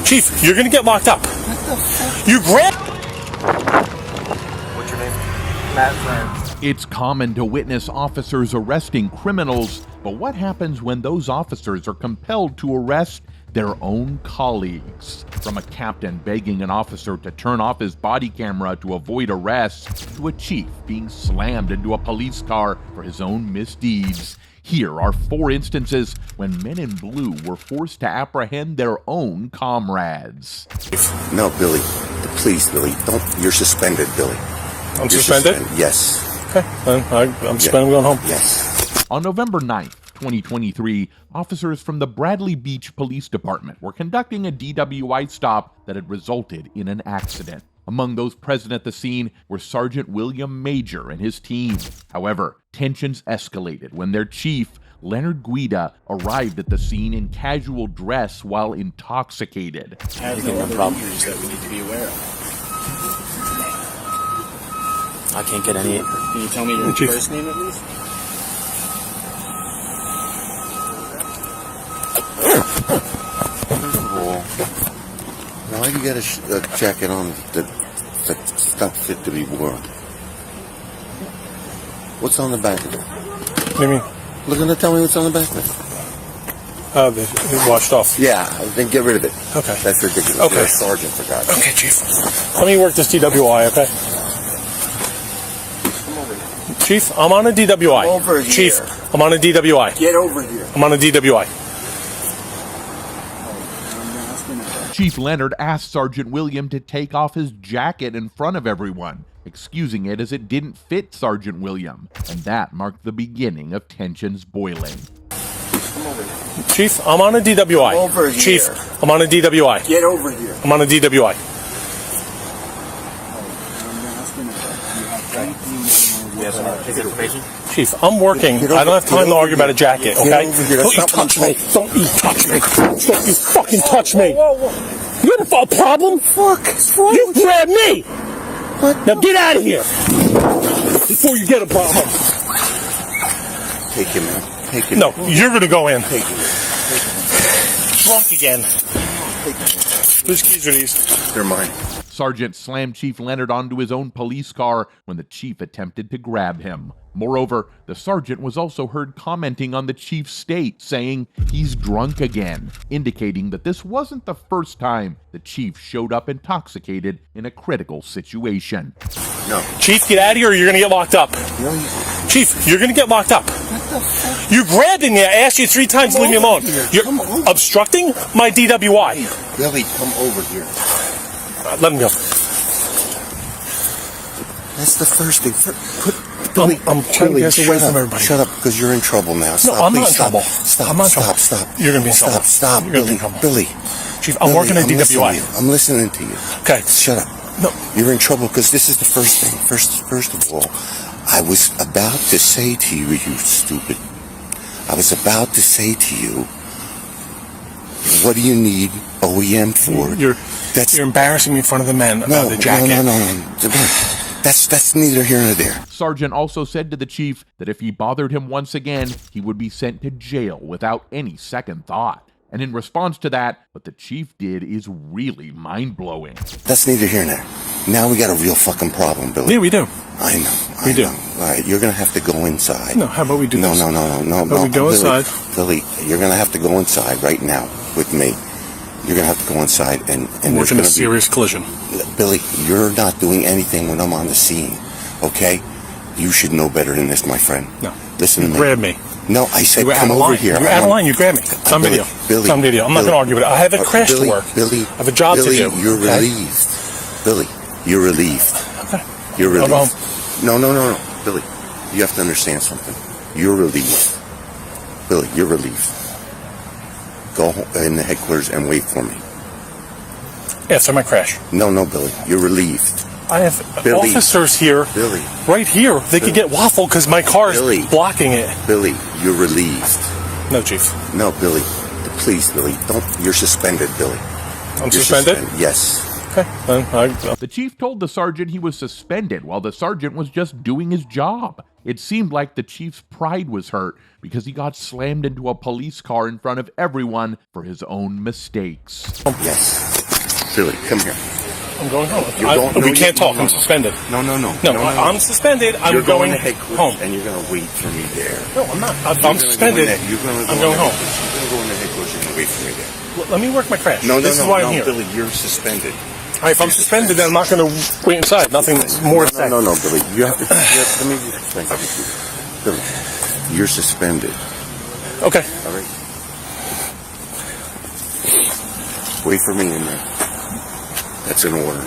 Chief, you're gonna get locked up. You grabbed. What's your name? Matt. It's common to witness officers arresting criminals, but what happens when those officers are compelled to arrest their own colleagues? From a captain begging an officer to turn off his body camera to avoid arrest, to a chief being slammed into a police car for his own misdeeds. Here are 4 instances when men in blue were forced to apprehend their own comrades. No, Billy. Please, Billy. Don't. You're suspended, Billy. I'm suspended? Yes. Okay. I'm suspended. I'm going home. Yes. On November 9th, 2023, officers from the Bradley Beach Police Department were conducting a DWI stop that had resulted in an accident. Among those present at the scene were Sergeant William Major and his team. However, tensions escalated when their chief, Leonard Guida, arrived at the scene in casual dress while intoxicated. Has no other injuries that we need to be aware of. I can't get any. Can you tell me your first name at least? First of all, why do you got a jacket on that's not fit to be worn? What's on the back of it? What do you mean? Look, gonna tell me what's on the back of it. They washed off. Yeah, then get rid of it. Okay. That's ridiculous. Okay. You're a sergeant, for God's sake. Okay, Chief. Let me work this DWI, okay? Chief, I'm on a DWI. Come over here. Chief, I'm on a DWI. Get over here. I'm on a DWI. Chief Leonard asked Sergeant William to take off his jacket in front of everyone, excusing it as it didn't fit Sergeant William, and that marked the beginning of tensions boiling. Chief, I'm on a DWI. Come over here. Chief, I'm on a DWI. Get over here. I'm on a DWI. Chief, I'm working. I don't have time to argue about a jacket, okay? Don't you touch me. Don't you touch me. Don't you fucking touch me. You have a problem? Fuck. You grabbed me. What? Now get out of here before you get a problem. Take him, man. Take him. No, you're going to go in. Take him. Drunk again. Whose keys are these? They're mine. Sergeant slammed Chief Leonard onto his own police car when the chief attempted to grab him. Moreover, the sergeant was also heard commenting on the chief's state, saying he's drunk again, indicating that this wasn't the first time the chief showed up intoxicated in a critical situation. No. Chief, get out of here or you're going to get locked up. No, Chief, you're going to get locked up. You grabbed me. I asked you 3 times to leave me alone. You're obstructing my DWI. Billy, come over here. Let him go. That's the first thing. Billy, I'm trying to get away from everybody. Shut up, because you're in trouble now. Stop, No, I'm please, not in stop. trouble. Stop, I'm not in stop, trouble. stop. You're going to be in trouble. Stop, You're gonna be Billy. in trouble. Billy. Chief, I'm working at DWI. I'm listening to you. Okay. Shut up. No. You're in trouble because this is the first thing. First of all, I was about to say to you, you stupid. I was about to say to you, what do you need OEM for? You're embarrassing me in front of the men about the jacket. No. That's neither here nor there. Sergeant also said to the chief that if he bothered him once again, he would be sent to jail without any second thought. And in response to that, what the chief did is really mind-blowing. That's neither here nor there. Now we got a real fucking problem, Billy. Yeah, we do. I know. We do. All right, you're going to have to go inside. No, how about we do No. this? No. we go Billy, inside? Billy, you're going to have to go inside right now with me. You're going to have to go inside and We're in a serious collision. Billy, you're not doing anything when I'm on the scene, okay? You should know better than this, my friend. No. Listen to me. Grab me. No, I said You come over here. You're out of line. You grabbed me. It's on video. Billy, it's on video. I'm not going to argue with it. I have a crash Billy, to work. Billy, I have a job to do. You're okay? relieved. Billy, you're relieved. Okay. You're relieved. I'll go home. No. Billy, you have to understand something. You're relieved. Billy, you're relieved. Go in the headquarters and wait for me. After my crash. No, Billy, you're relieved. I have officers here. Billy. Right here. They could get waffled because my car is blocking it. Billy, you're relieved. No, Chief. No, Billy. Please, Billy. Don't. You're suspended, Billy. I'm suspended? Yes. Okay. The chief told the sergeant he was suspended while the sergeant was just doing his job. It seemed like the chief's pride was hurt because he got slammed into a police car in front of everyone for his own mistakes. Yes. Billy, come here. I'm going home. No, we can't talk. I'm suspended. No. I'm suspended. I'm You're going to headquarters, home. and you're going to wait for me there. No, I'm not. I'm suspended. I'm going home. You're going to go in the headquarters and wait for me there. Let me work my crash. This is why I'm here. Billy, you're suspended. All right, if I'm suspended, then I'm not going to wait inside. Nothing more to say. No, Billy. You have to. Let me just explain something to you. Billy, you're suspended. Okay. All right. Wait for me in there. That's an order.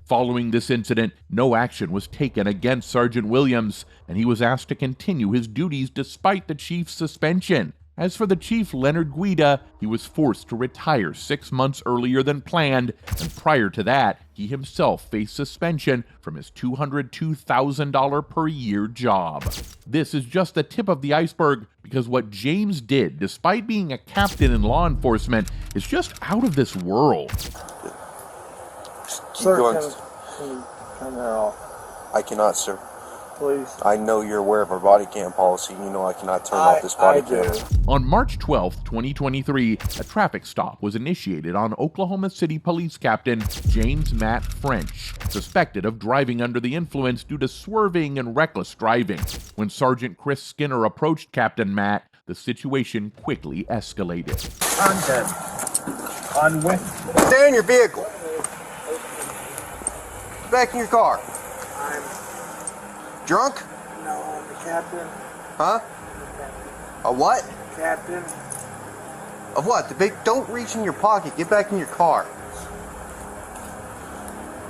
Following this incident, no action was taken against Sergeant Williams, and he was asked to continue his duties despite the chief's suspension. As for the chief, Leonard Guida, he was forced to retire 6 months earlier than planned, and prior to that, he himself faced suspension from his $202,000 per year job. This is just the tip of the iceberg, because what James did, despite being a captain in law enforcement, is just out of this world. Sir, can you turn that off? I cannot, sir. Please. I know you're aware of our body cam policy. You know I cannot turn off this body cam. On March 12, 2023, a traffic stop was initiated on Oklahoma City Police Captain James Matt French, suspected of driving under the influence due to swerving and reckless driving. When Sergeant Chris Skinner approached Captain Matt, the situation quickly escalated. Stay in your vehicle. Get back in your car. Drunk? No, I'm the captain. Huh? A what? Captain. Of what? The big. Don't reach in your pocket. Get back in your car.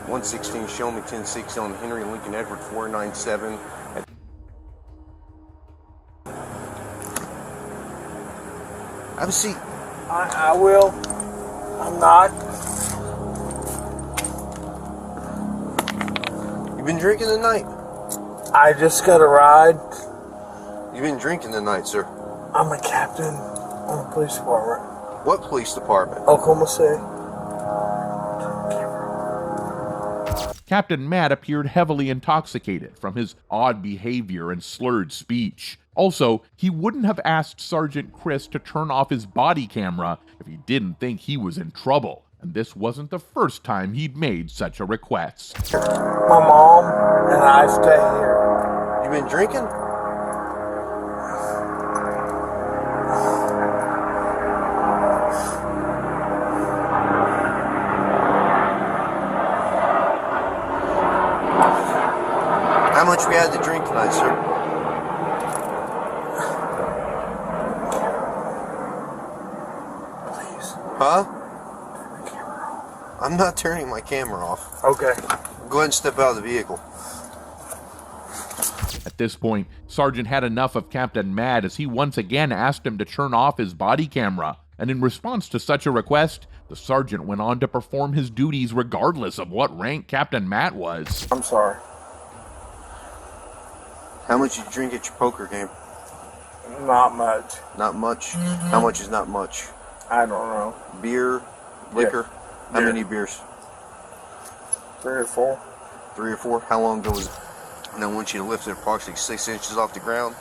116 show me 1060 on Henry Lincoln Edward 497. Have a seat. I will. I'm not. You been drinking tonight? I just got a ride. You've been drinking tonight, sir. I'm a captain on the police department. What police department? Oklahoma City. Captain Matt appeared heavily intoxicated from his odd behavior and slurred speech. Also, he wouldn't have asked Sergeant Chris to turn off his body camera if he didn't think he was in trouble. And this wasn't the first time he'd made such a request. My mom and I stay here. You been drinking? How much we had to drink tonight, sir? Please. Huh? I'm not turning my camera off. Okay. Go ahead and step out of the vehicle. At this point, Sergeant had enough of Captain Matt as he once again asked him to turn off his body camera. And in response to such a request, the sergeant went on to perform his duties regardless of what rank Captain Matt was. I'm sorry. How much you drink at your poker game? Not much. Not much? How much is not much? I don't know. Beer? Liquor? How Beer. many beers? 3 or 4. 3 or 4? How long ago was it? And I want you to lift it approximately 6 inches off the ground.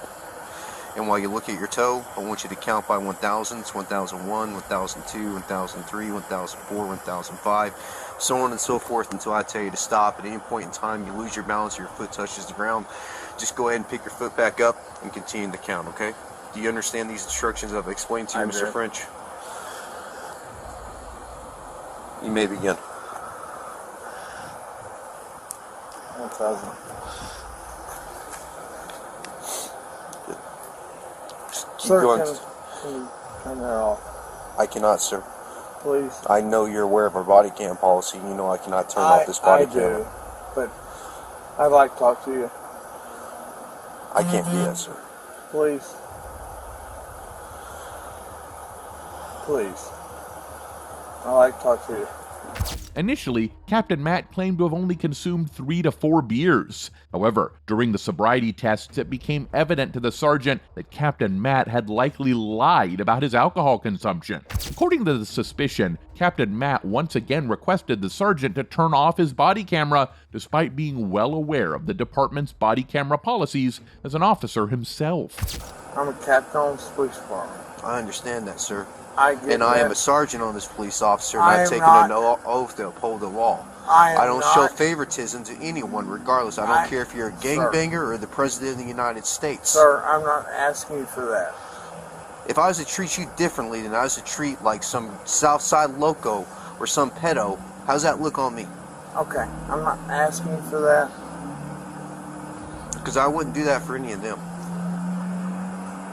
And while you look at your toe, I want you to count by 1,000s, 1001, 1002, 1003, 1004, 1005, so on and so forth until I tell you to stop. At any point in time you lose your balance or your foot touches the ground, just go ahead and pick your foot back up and continue to count, okay? Do you understand these instructions I've explained to you, Mr. French? You may begin. 1,000. Keep Sir, going. can you turn that off? I cannot, sir. Please. I know you're aware of our body cam policy. You know I cannot turn off this body I cam. do, but I'd like to talk to you. I can't do that, sir. Please. Please. I'd like to talk to you. Initially, Captain Matt claimed to have only consumed 3 to 4 beers. However, during the sobriety tests, it became evident to the sergeant that Captain Matt had likely lied about his alcohol consumption. According to the suspicion, Captain Matt once again requested the sergeant to turn off his body camera, despite being well aware of the department's body camera policies as an officer himself. I'm a captain on the police department. I understand that, sir. I get And I am that. a sergeant on this police officer, I not am taking not- an oath to uphold the law. I don't am show not- favoritism to anyone, regardless. I don't care if you're a gangbanger or the president of the United States. Sir, I'm not asking you for that. If I was to treat you differently than I was to treat like some Southside loco or some pedo, how's that look on me? Okay, I'm not asking you for that. Because I wouldn't do that for any of them.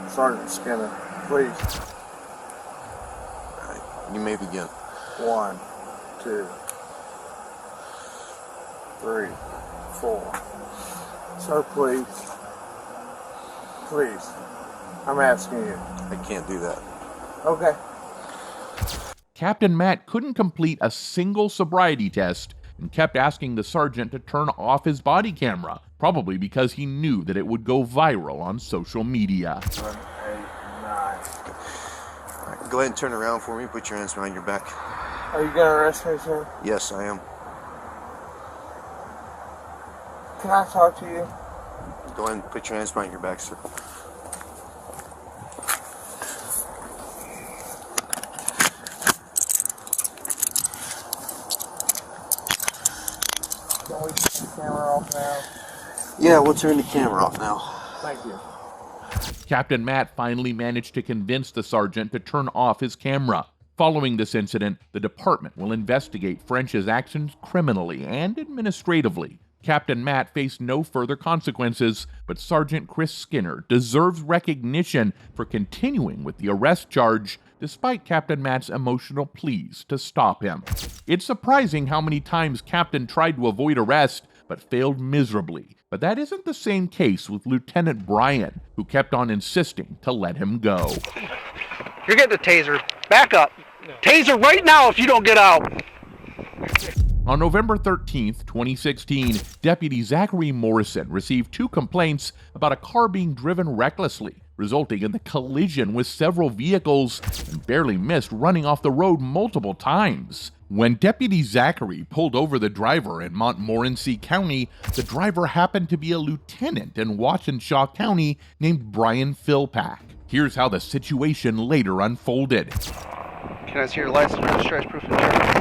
Sergeant Skinner, please. You may begin. 1, 2, 3, 4. Sir, please. Please. I'm asking you. I can't do that. Okay. Captain Matt couldn't complete a single sobriety test and kept asking the sergeant to turn off his body camera, probably because he knew that it would go viral on social media. 7, 8, 9. Go ahead and turn around for me. Put your hands behind your back. Are you gonna arrest me, sir? Yes, I am. Can I talk to you? Go ahead and put your hands behind your back, sir. Can we turn the camera off now? Yeah, we'll turn the camera off now. Thank you. Captain Matt finally managed to convince the sergeant to turn off his camera. Following this incident, the department will investigate French's actions criminally and administratively. Captain Matt faced no further consequences, but Sergeant Chris Skinner deserves recognition for continuing with the arrest charge despite Captain Matt's emotional pleas to stop him. It's surprising how many times Captain tried to avoid arrest but failed miserably. But that isn't the same case with Lieutenant Brian, who kept on insisting to let him go. You're getting a taser. Back up. Taser right now if you don't get out. On November 13th, 2016, Deputy Zachary Morrison received 2 complaints about a car being driven recklessly, resulting in the collision with several vehicles and barely missed running off the road multiple times. When Deputy Zachary pulled over the driver in Montmorency County, the driver happened to be a lieutenant in Washtenaw County named Brian Philpack. Here's how the situation later unfolded. Can I see your license, registration, proof of insurance?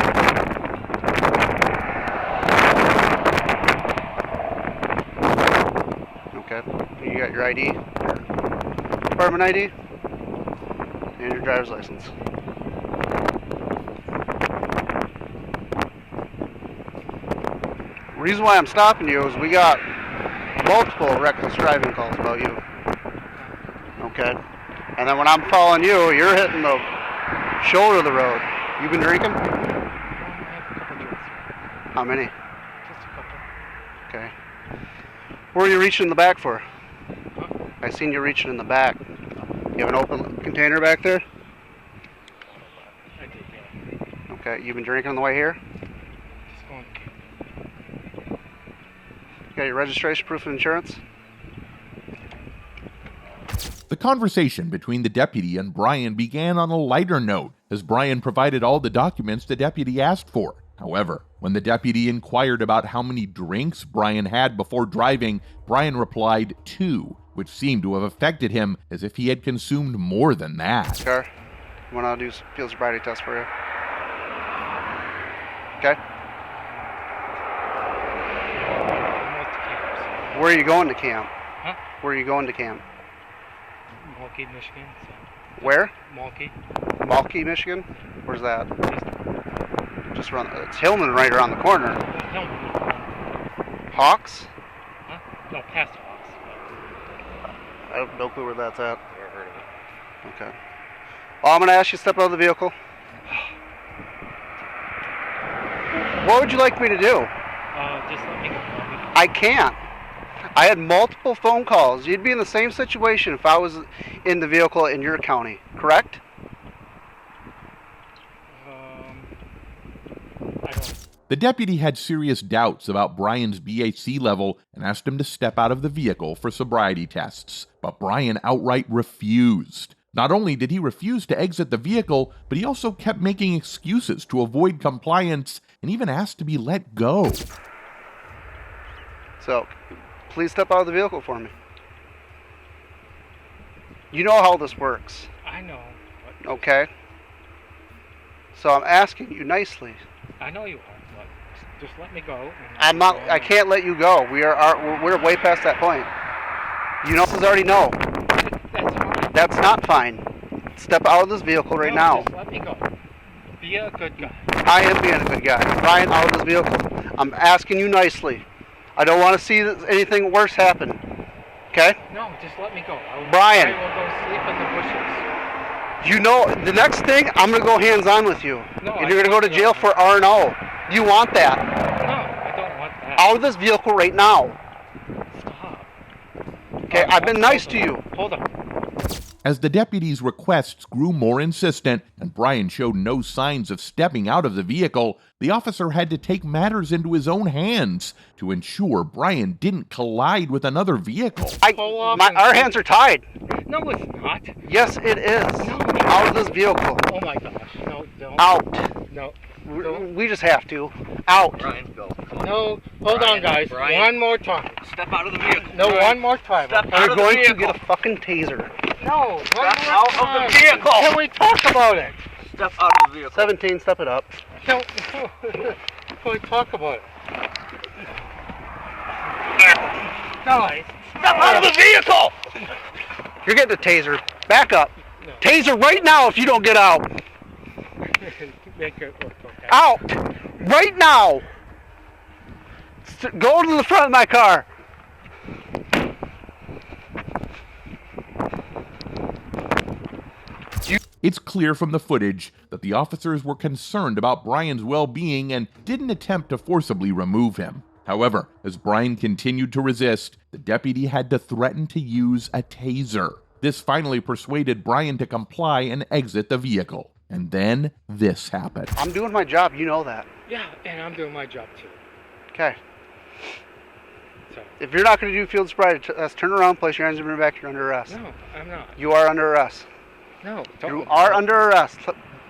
Okay. You got your ID? Department ID? And your driver's license. The reason why I'm stopping you is we got multiple reckless driving calls about you. Okay? And then when I'm following you, you're hitting the shoulder of the road. You been drinking? How many? Okay. Where are you reaching in the back for? I seen you reaching in the back. You have an open container back there? Okay, you been drinking on the way here? You got your registration, proof of insurance? The conversation between the deputy and Brian began on a lighter note, as Brian provided all the documents the deputy asked for. However, when the deputy inquired about how many drinks Brian had before driving, Brian replied 2, which seemed to have affected him as if he had consumed more than that. Car, you want to do a field sobriety test for you? Okay. Where are you going to camp? Huh? Where are you going to camp? Milwaukee, Michigan. So. Where? Milwaukee. Milwaukee, Michigan? Where's that? Just around. It's Hillman right around the corner. No. Hawks? Huh? No, past Hawks. I have no clue where that's at. Never heard of it. Okay. Well, I'm going to ask you to step out of the vehicle. What would you like me to do? Just let me go. I can't. I had multiple phone calls. You'd be in the same situation if I was in the vehicle in your county, correct? I don't. The deputy had serious doubts about Brian's BAC level and asked him to step out of the vehicle for sobriety tests, but Brian outright refused. Not only did he refuse to exit the vehicle, but he also kept making excuses to avoid compliance and even asked to be let go. So, please step out of the vehicle for me. You know how this works, I know. But okay? So I'm asking you nicely. I know you are, but just let me go. And I'm not. I can't let you go. We're way past that point. You know, this is already no. That's fine. That's not fine. Step out of this vehicle right now. Just let me go. Be a good guy. I am being a good guy. Brian, out of this vehicle. I'm asking you nicely. I don't want to see anything worse happen. Okay? No, just let me go. Brian. I will go sleep in the bushes. You know, the next thing, I'm going to go hands-on with you. No, and you're going to go to jail for R&O. You want that? No, I don't want that. Out of this vehicle right now. Stop. Okay, I've been nice to you. Hold on. As the deputy's requests grew more insistent and Brian showed no signs of stepping out of the vehicle, the officer had to take matters into his own hands to ensure Brian didn't collide with another vehicle. Our hands are tied. No, it's not. Yes, it is. No. Out of this vehicle. Oh my gosh. No, don't. Out. No. We just have to. Out. Brian, go. Come on. No, hold on, guys. Brian. One more time. Step out of the vehicle. No, Brian. one more time. Step okay? out You're of the going to vehicle. get a fucking taser. No, one Step more out time. of the vehicle. Can we talk about it? Step out of the vehicle. 17, step it up. No. Can we talk about it? Guys. Step out of the vehicle. You're getting a taser. Back up. No. Taser right now if you don't get out. Make it work, okay? Out. Right now. Go to the front of my car. It's clear from the footage that the officers were concerned about Brian's well-being and didn't attempt to forcibly remove him. However, as Brian continued to resist, the deputy had to threaten to use a taser. This finally persuaded Brian to comply and exit the vehicle. And then this happened. I'm doing my job, you know that. Yeah, and I'm doing my job too. Okay. So. If you're not going to do field sobriety tests, turn around, place your hands on your back, you're under arrest. No, I'm not. You are under arrest. No, don't. You are under arrest.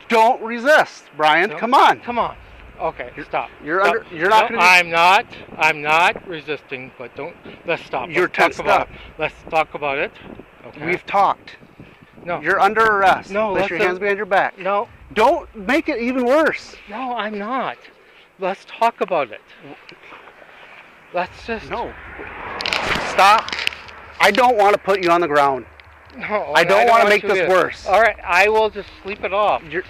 Don't resist, Brian. No, Come on. Come on. Okay, stop. You're Stop. under. You're not No, going to. I'm not resisting, but don't. Let's stop. You're Let's talk about tensed it. Let's talk about it. Okay. We've talked. No. You're under arrest. No, Place your hands behind your back. No. Don't make it even worse. No, I'm not. Let's talk about it. Let's just. No. Stop. I don't want to put you on the ground. No, I don't want to make you this to. worse. All right, I will just sleep it off. You're.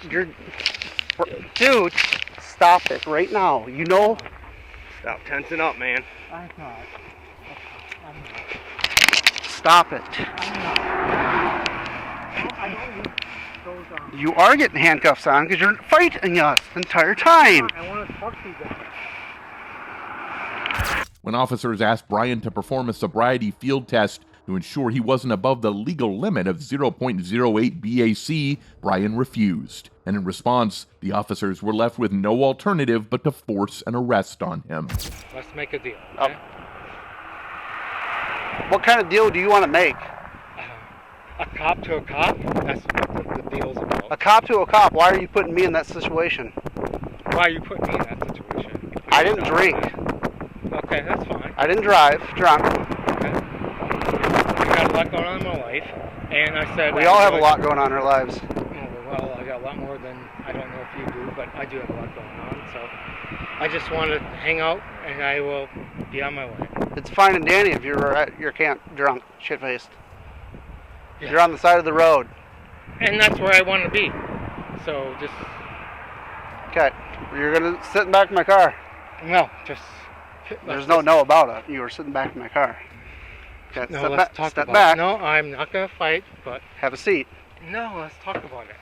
Dude. Stop it right now. You know. Stop tensing up, man. I'm not. I'm not. Stop it. I don't need those on. You are getting handcuffs on because you're fighting us the entire time. I want to talk to you guys. When officers asked Brian to perform a sobriety field test to ensure he wasn't above the legal limit of 0.08 BAC, Brian refused. And in response, the officers were left with no alternative but to force an arrest on him. Let's make a deal. Okay? What kind of deal do you want to make? A cop to a cop? That's what the deal's about. A cop to a cop. Why are you putting me in that situation? Why are you putting me in that situation? I didn't drink. Okay, that's fine. I didn't drive drunk. Okay. I got a lot going on in my life, and I said... We all have a lot going on in our lives. Well, I got a lot more than, I don't know if you do, but I do have a lot going on, so I just want to hang out, and I will be on my way. It's fine and dandy if you're at your camp drunk, shit-faced. Yeah. You're on the side of the road. And that's where I want to be. So just... Okay. You're going to sit in the back of my car. No, just... There's no about it. You were sitting back in my car. Okay, No, step let's back. talk Step about back. it. No, I'm not going to fight, but... Have a seat. No, let's talk about it.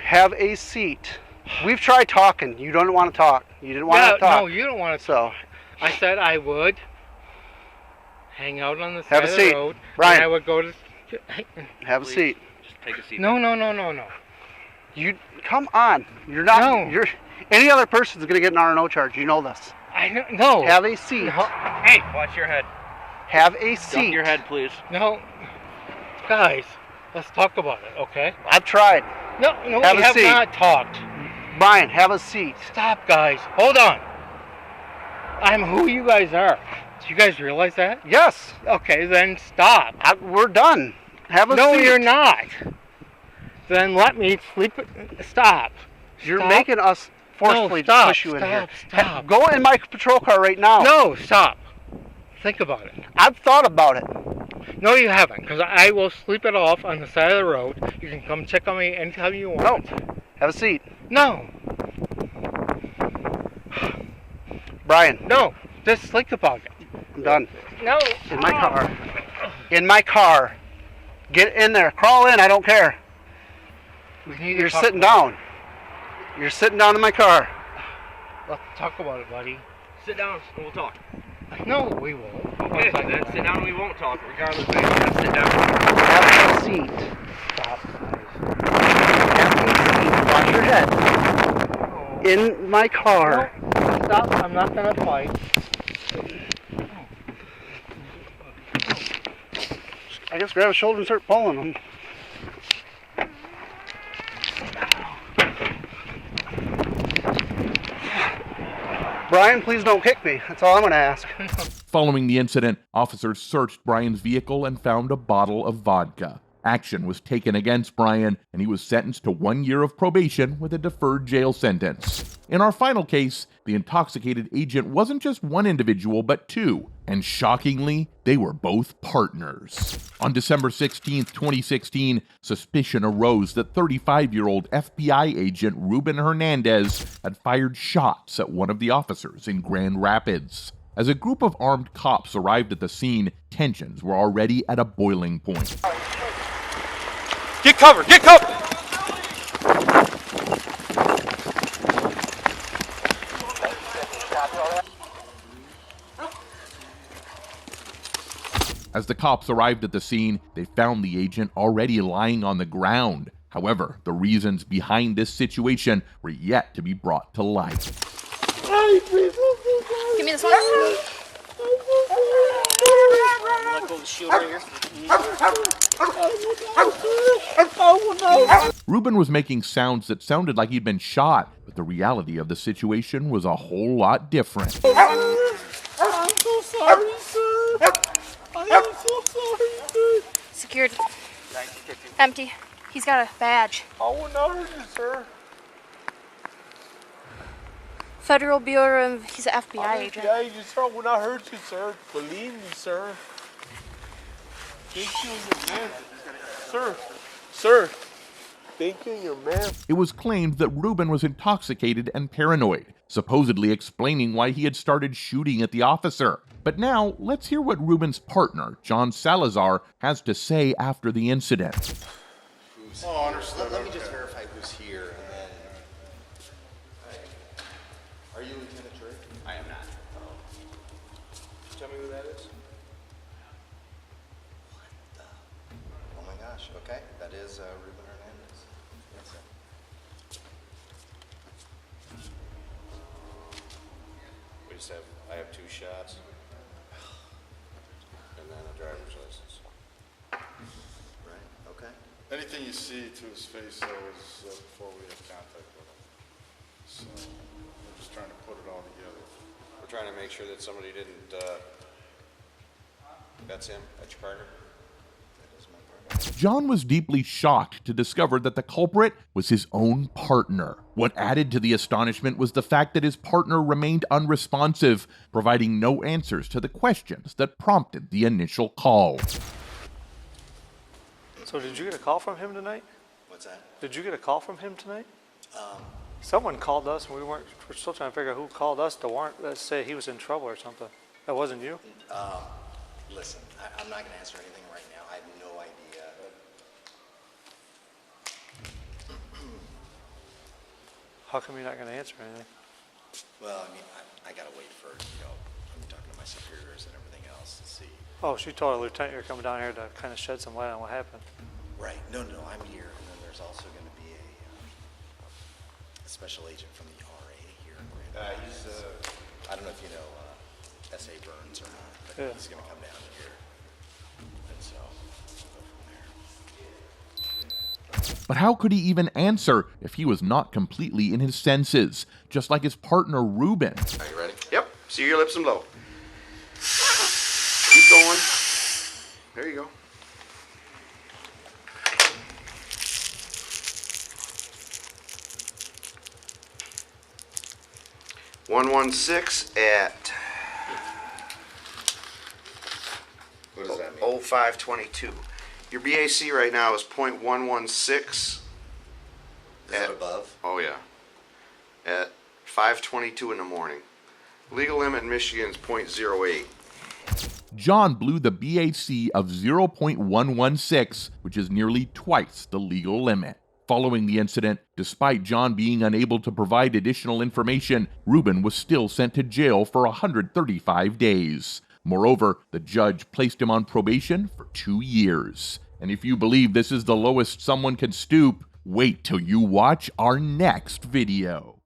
Have a seat. We've tried talking. You don't want to talk. You didn't want to talk. No, you don't want to So, talk. I said I would hang out on the Have side a of seat. the road. Brian. And I would go to... have a seat. Just take a seat. No. You come on. You're not. No. You're. Any other person's gonna get an R&O charge. You know this. I know. No. Have a seat. No. Hey, watch your head. Have a Dump seat. your head, please. No. Guys, let's talk about it, okay? I've tried. No, Have we a have seat. not talked. Brian, have a seat. Stop, guys. Hold on. I'm who you guys are. Do you guys realize that? Yes. Okay, then stop. We're done. Have a seat. No, you're not. Then let me sleep. Stop. You're Stop. making us forcefully No, stop, push you in here. stop. Go in my patrol car right now. No, stop. Think about it. I've thought about it. No, you haven't, because I will sleep it off on the side of the road. You can come check on me anytime you want. No. Have a seat. No. Brian. No. Just think about it. I'm done. No. In my car. In my car. Get in there. Crawl in. I don't care. You're sitting down. You're sitting down in my car. Let's talk about it, buddy. Sit down and we'll talk. No, we won't. Okay, then sit down and we won't talk, regardless. But you gotta sit down. Have a seat. Stop, guys. Have a seat. Watch your head. In my car. No, stop. I'm not going to fight. I guess grab his shoulder and start pulling him. Brian, please don't kick me. That's all I'm going to ask. Following the incident, officers searched Brian's vehicle and found a bottle of vodka. Action was taken against Brian, and he was sentenced to 1 year of probation with a deferred jail sentence. In our final case, the intoxicated agent wasn't just one individual, but two, and shockingly, they were both partners. On December 16, 2016, suspicion arose that 35-year-old FBI agent Ruben Hernandez had fired shots at one of the officers in Grand Rapids. As a group of armed cops arrived at the scene, tensions were already at a boiling point. Get covered! Get covered! As the cops arrived at the scene, they found the agent already lying on the ground. However, the reasons behind this situation were yet to be brought to light. Give me this one. Let go of the shield right here. Ruben was making sounds that sounded like he'd been shot, but the reality of the situation was a whole lot different. I'm so sorry, sir. I am so sorry, sir. Secured. Empty. He's got a badge. I will not hurt you, sir. Federal Bureau of... He's an FBI agent. FBI agent, sir. I will not hurt you, sir. Believe me, sir. Thank you and your man. Sir. Sir. Thank you and your man. It was claimed that Ruben was intoxicated and paranoid, supposedly explaining why he had started shooting at the officer. But now, let's hear what Ruben's partner, John Salazar, has to say after the incident. Oh, understood. Let me just verify who's here, and then... Are you Lieutenant Drake? I am not. Tell me who that is. What the... Oh my gosh, okay. That is Ruben Hernandez. Yes, sir. I have 2 shots, and then a driver's license. Right, okay. Anything you see to his face, though, is before we have contact with him. So, we're just trying to put it all together. We're trying to make sure that somebody didn't, that's him, that's your partner? That is my partner. John was deeply shocked to discover that the culprit was his own partner. What added to the astonishment was the fact that his partner remained unresponsive, providing no answers to the questions that prompted the initial call. So did you get a call from him tonight? What's that? Did you get a call from him tonight? Someone called us, and we're still trying to figure out who called us to warrant, let's say he was in trouble or something. That wasn't you? Listen, I'm not going to answer anything right now. I have no idea. How come you're not going to answer anything? Well, I mean, I got to wait for, I'm talking to my superiors and everything else to see. Oh, she told a lieutenant you're coming down here to kind of shed some light on what happened. Right. No, I'm here. And then there's also going to be a special agent from the RA here in Grand Rapids. I don't know if you know S.A. Burns or not, but Yeah. he's going to come down here. And so, we'll go from there. But how could he even answer if he was not completely in his senses, just like his partner Ruben? Are you ready? Yep. See your lips and blow. Keep going. There you go. 116 at What does that mean? 0522. Your BAC right now is .116. Is that above? Oh yeah. At 5:22 in the morning. Legal limit in Michigan is .08. John blew the BAC of 0.116, which is nearly twice the legal limit. Following the incident, despite John being unable to provide additional information, Ruben was still sent to jail for 135 days. Moreover, the judge placed him on probation for 2 years. And if you believe this is the lowest someone can stoop, wait till you watch our next video.